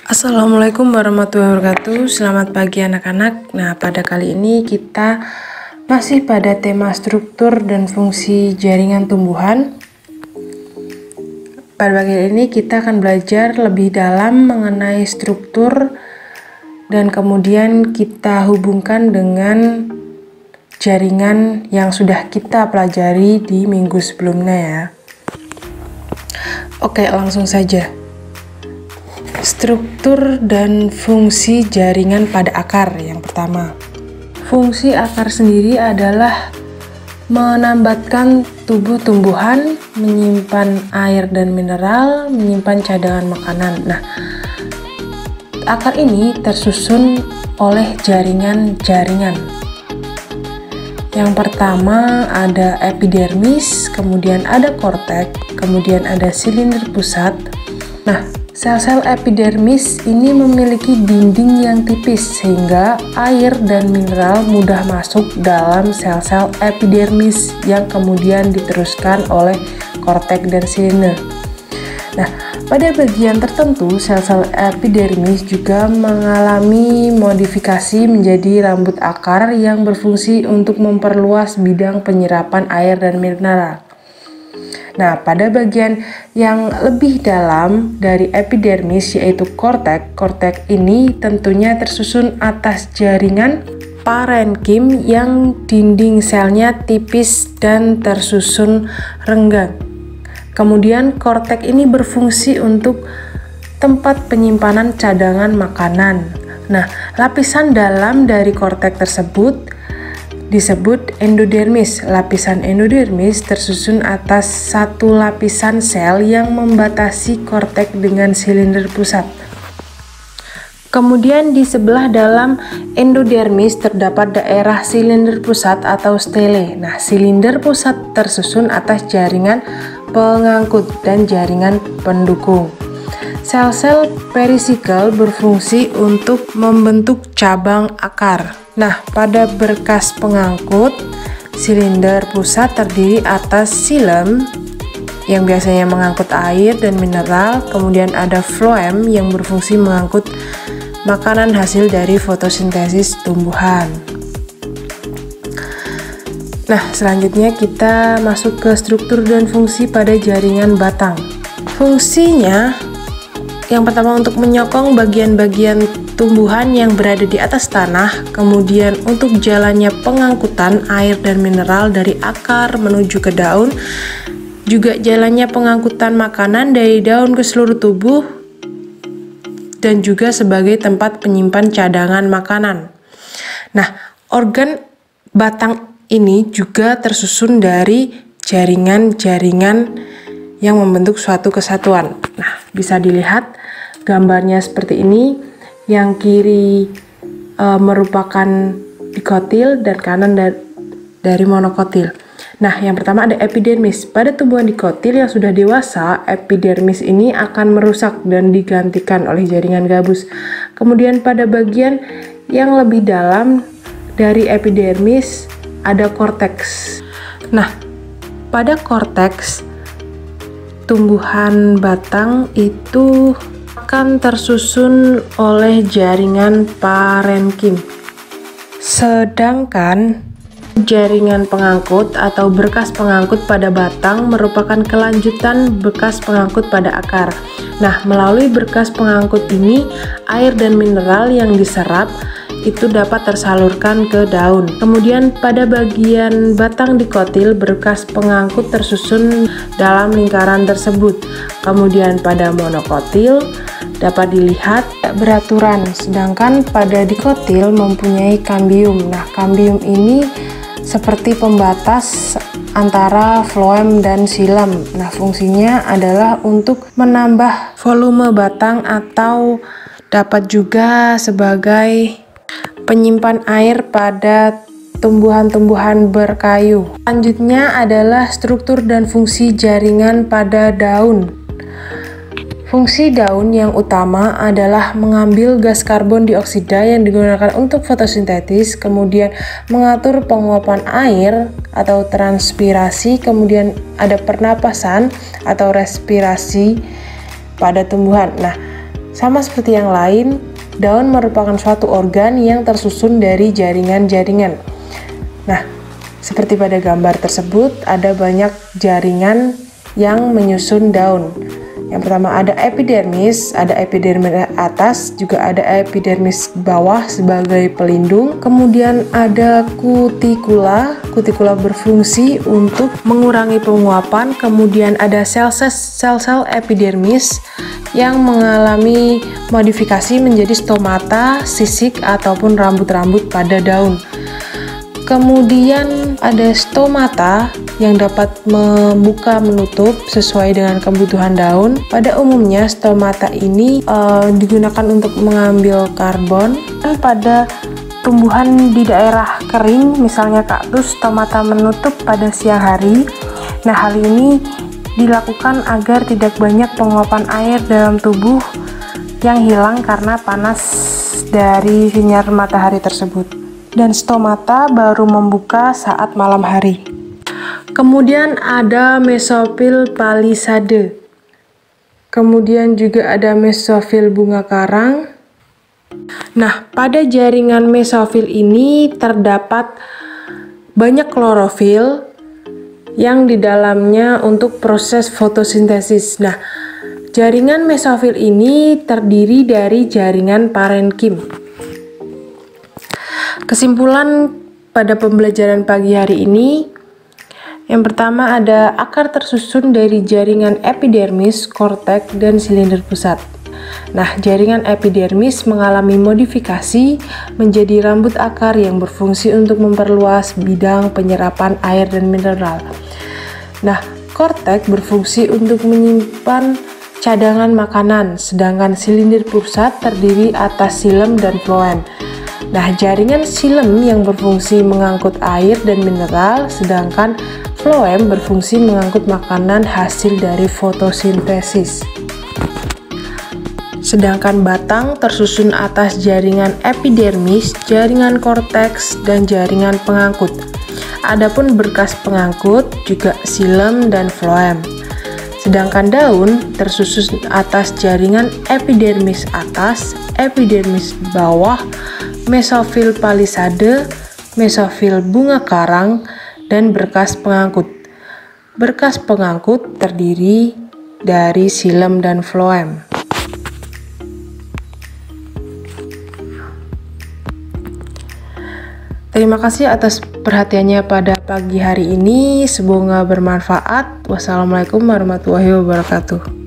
Assalamualaikum warahmatullahi wabarakatuh. Selamat pagi anak-anak. Nah, pada kali ini kita masih pada tema struktur dan fungsi jaringan tumbuhan. Pada bagian ini kita akan belajar lebih dalam mengenai struktur dan kemudian kita hubungkan dengan jaringan yang sudah kita pelajari di minggu sebelumnya ya. Oke, langsung saja. Struktur dan fungsi jaringan pada akar. Yang pertama, fungsi akar sendiri adalah menambatkan tubuh tumbuhan, menyimpan air dan mineral, menyimpan cadangan makanan. Nah, akar ini tersusun oleh jaringan-jaringan. Yang pertama ada epidermis, kemudian ada korteks, kemudian ada silinder pusat. Nah, sel-sel epidermis ini memiliki dinding yang tipis sehingga air dan mineral mudah masuk dalam sel-sel epidermis yang kemudian diteruskan oleh korteks dan silinder. Nah, pada bagian tertentu sel-sel epidermis juga mengalami modifikasi menjadi rambut akar yang berfungsi untuk memperluas bidang penyerapan air dan mineral. Nah, pada bagian yang lebih dalam dari epidermis yaitu korteks, korteks ini tentunya tersusun atas jaringan parenkim yang dinding selnya tipis dan tersusun renggang. Kemudian korteks ini berfungsi untuk tempat penyimpanan cadangan makanan. Nah, lapisan dalam dari korteks tersebut disebut endodermis. Lapisan endodermis tersusun atas satu lapisan sel yang membatasi korteks dengan silinder pusat. Kemudian di sebelah dalam endodermis terdapat daerah silinder pusat atau stele. Nah, silinder pusat tersusun atas jaringan pengangkut dan jaringan pendukung. Sel-sel perisikel berfungsi untuk membentuk cabang akar. Nah, pada berkas pengangkut, silinder pusat terdiri atas xilem yang biasanya mengangkut air dan mineral, kemudian ada floem yang berfungsi mengangkut makanan hasil dari fotosintesis tumbuhan. Nah, selanjutnya kita masuk ke struktur dan fungsi pada jaringan batang. Fungsinya yang pertama untuk menyokong bagian-bagian tumbuhan yang berada di atas tanah, kemudian untuk jalannya pengangkutan air dan mineral dari akar menuju ke daun, juga jalannya pengangkutan makanan dari daun ke seluruh tubuh, dan juga sebagai tempat penyimpan cadangan makanan. Nah, organ batang ini juga tersusun dari jaringan-jaringan yang membentuk suatu kesatuan. Nah, bisa dilihat gambarnya seperti ini. Yang kiri merupakan dikotil dan kanan dari monokotil. Nah, yang pertama ada epidermis. Pada tumbuhan dikotil yang sudah dewasa, epidermis ini akan merusak dan digantikan oleh jaringan gabus. Kemudian pada bagian yang lebih dalam dari epidermis ada korteks. Nah, pada korteks tumbuhan batang itu akan tersusun oleh jaringan parenkim. Sedangkan jaringan pengangkut atau berkas pengangkut pada batang merupakan kelanjutan bekas pengangkut pada akar. Nah, melalui berkas pengangkut ini, air dan mineral yang diserap itu dapat tersalurkan ke daun. Kemudian pada bagian batang dikotil, berkas pengangkut tersusun dalam lingkaran tersebut. Kemudian pada monokotil dapat dilihat beraturan, sedangkan pada dikotil mempunyai kambium. Nah, kambium ini seperti pembatas antara floem dan xilem. Nah, fungsinya adalah untuk menambah volume batang atau dapat juga sebagai penyimpan air pada tumbuhan-tumbuhan berkayu. Selanjutnya adalah struktur dan fungsi jaringan pada daun. Fungsi daun yang utama adalah mengambil gas karbon dioksida yang digunakan untuk fotosintesis, kemudian mengatur penguapan air atau transpirasi, kemudian ada pernapasan atau respirasi pada tumbuhan. Nah, Sama seperti yang lain, daun merupakan suatu organ yang tersusun dari jaringan-jaringan. Nah, seperti pada gambar tersebut, ada banyak jaringan yang menyusun daun. Yang pertama ada epidermis atas, juga ada epidermis bawah sebagai pelindung. Kemudian ada kutikula berfungsi untuk mengurangi penguapan. Kemudian ada sel-sel epidermis yang mengalami modifikasi menjadi stomata, sisik, ataupun rambut-rambut pada daun. Kemudian ada stomata yang dapat membuka menutup sesuai dengan kebutuhan daun. Pada umumnya stomata ini digunakan untuk mengambil karbon. Dan pada tumbuhan di daerah kering, misalnya kaktus, stomata menutup pada siang hari. Nah, hal ini dilakukan agar tidak banyak penguapan air dalam tubuh yang hilang karena panas dari sinar matahari tersebut. Dan stomata baru membuka saat malam hari. Kemudian ada mesofil palisade. Kemudian juga ada mesofil bunga karang. Nah, pada jaringan mesofil ini terdapat banyak klorofil yang di dalamnya untuk proses fotosintesis. Nah, jaringan mesofil ini terdiri dari jaringan parenkim. Kesimpulan pada pembelajaran pagi hari ini, yang pertama ada akar tersusun dari jaringan epidermis, korteks, dan silinder pusat. Nah, jaringan epidermis mengalami modifikasi menjadi rambut akar yang berfungsi untuk memperluas bidang penyerapan air dan mineral. Nah, korteks berfungsi untuk menyimpan cadangan makanan, sedangkan silinder pusat terdiri atas xilem dan floem. Nah, jaringan xilem yang berfungsi mengangkut air dan mineral, sedangkan floem berfungsi mengangkut makanan hasil dari fotosintesis. Sedangkan batang tersusun atas jaringan epidermis, jaringan korteks, dan jaringan pengangkut. Adapun berkas pengangkut juga xilem dan floem. Sedangkan daun tersusun atas jaringan epidermis atas, epidermis bawah, mesofil palisade, mesofil bunga karang, dan berkas pengangkut. Berkas pengangkut terdiri dari xilem dan floem. Terima kasih atas perhatiannya pada pagi hari ini. Semoga bermanfaat. Wassalamualaikum warahmatullahi wabarakatuh.